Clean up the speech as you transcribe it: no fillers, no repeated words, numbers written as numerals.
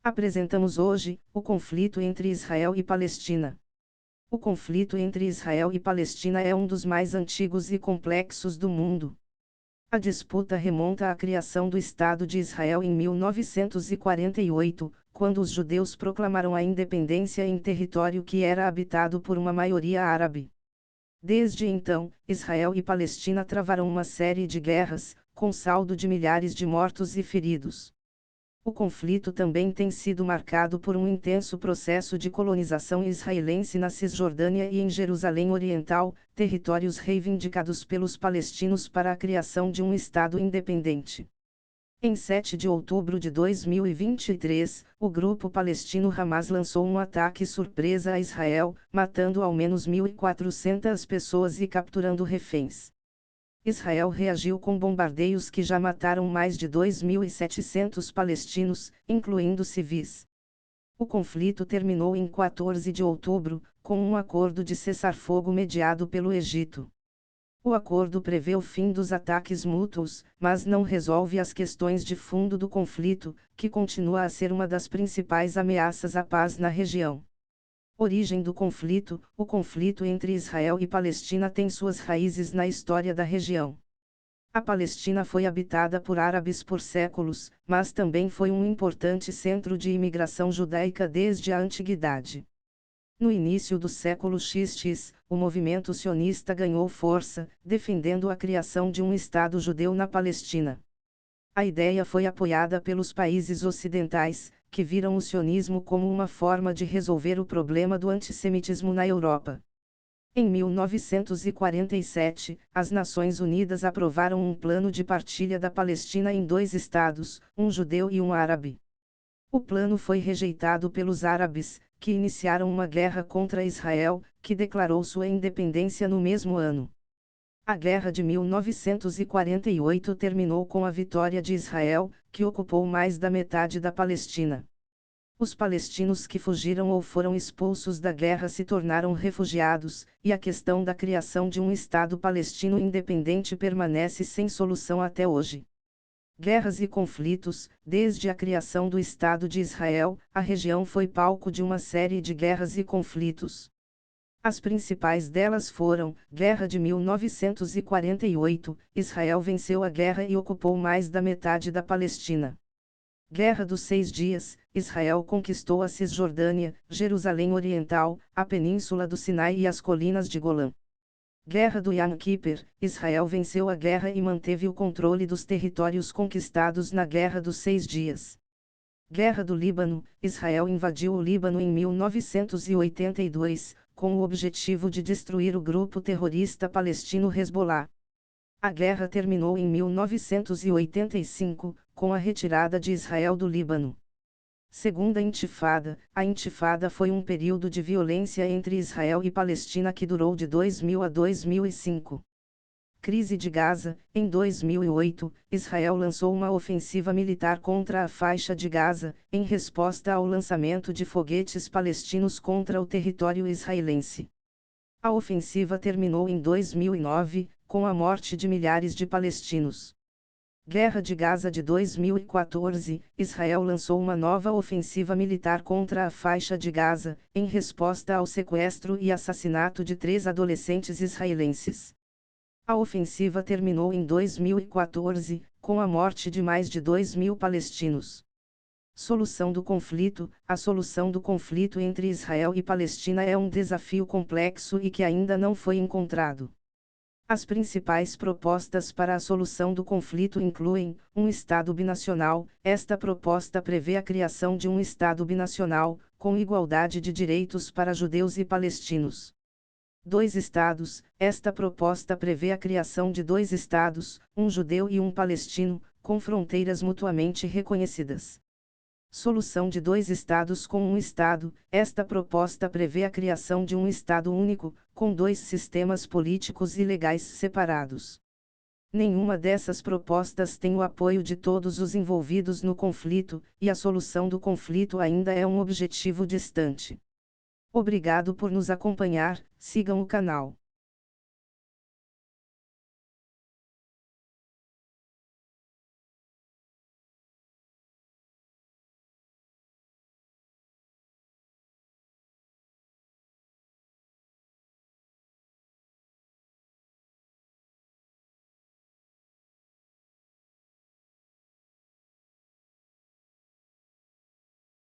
Apresentamos hoje o conflito entre Israel e Palestina. O conflito entre Israel e Palestina é um dos mais antigos e complexos do mundo. A disputa remonta à criação do Estado de Israel em 1948, quando os judeus proclamaram a independência em território que era habitado por uma maioria árabe. Desde então, Israel e Palestina travaram uma série de guerras, com saldo de milhares de mortos e feridos. O conflito também tem sido marcado por um intenso processo de colonização israelense na Cisjordânia e em Jerusalém Oriental, territórios reivindicados pelos palestinos para a criação de um Estado independente. Em 7 de outubro de 2023, o grupo palestino Hamas lançou um ataque surpresa a Israel, matando ao menos 1.400 pessoas e capturando reféns. Israel reagiu com bombardeios que já mataram mais de 2.700 palestinos, incluindo civis. O conflito terminou em 14 de outubro, com um acordo de cessar-fogo mediado pelo Egito. O acordo prevê o fim dos ataques mútuos, mas não resolve as questões de fundo do conflito, que continua a ser uma das principais ameaças à paz na região. Origem do conflito: o conflito entre Israel e Palestina tem suas raízes na história da região. A Palestina foi habitada por árabes por séculos, mas também foi um importante centro de imigração judaica desde a antiguidade. No início do século XX, o movimento sionista ganhou força, defendendo a criação de um Estado judeu na Palestina. A ideia foi apoiada pelos países ocidentais, que viram o sionismo como uma forma de resolver o problema do antissemitismo na Europa. Em 1947, as Nações Unidas aprovaram um plano de partilha da Palestina em 2 estados, um judeu e um árabe. O plano foi rejeitado pelos árabes, que iniciaram uma guerra contra Israel, que declarou sua independência no mesmo ano. A Guerra de 1948 terminou com a vitória de Israel, que ocupou mais da metade da Palestina. Os palestinos que fugiram ou foram expulsos da guerra se tornaram refugiados, e a questão da criação de um Estado palestino independente permanece sem solução até hoje. Guerras e conflitos: desde a criação do Estado de Israel, a região foi palco de uma série de guerras e conflitos. As principais delas foram: Guerra de 1948, Israel venceu a guerra e ocupou mais da metade da Palestina. Guerra dos 6 Dias, Israel conquistou a Cisjordânia, Jerusalém Oriental, a Península do Sinai e as colinas de Golã. Guerra do Yom Kippur, Israel venceu a guerra e manteve o controle dos territórios conquistados na Guerra dos 6 Dias. Guerra do Líbano, Israel invadiu o Líbano em 1982, com o objetivo de destruir o grupo terrorista palestino Hezbollah. A guerra terminou em 1985, com a retirada de Israel do Líbano. Segunda Intifada: a Intifada foi um período de violência entre Israel e Palestina que durou de 2000 a 2005. Crise de Gaza: em 2008, Israel lançou uma ofensiva militar contra a faixa de Gaza, em resposta ao lançamento de foguetes palestinos contra o território israelense. A ofensiva terminou em 2009, com a morte de milhares de palestinos. Guerra de Gaza de 2014, Israel lançou uma nova ofensiva militar contra a faixa de Gaza, em resposta ao sequestro e assassinato de 3 adolescentes israelenses. A ofensiva terminou em 2014, com a morte de mais de 2.000 palestinos. Solução do conflito: a solução do conflito entre Israel e Palestina é um desafio complexo e que ainda não foi encontrado. As principais propostas para a solução do conflito incluem: um Estado binacional. Esta proposta prevê a criação de um Estado binacional, com igualdade de direitos para judeus e palestinos. 2 Estados. Esta proposta prevê a criação de 2 Estados, um judeu e um palestino, com fronteiras mutuamente reconhecidas. Solução de 2 Estados com um Estado. Esta proposta prevê a criação de um Estado único, com 2 sistemas políticos e legais separados. Nenhuma dessas propostas tem o apoio de todos os envolvidos no conflito, e a solução do conflito ainda é um objetivo distante. Obrigado por nos acompanhar, sigam o canal.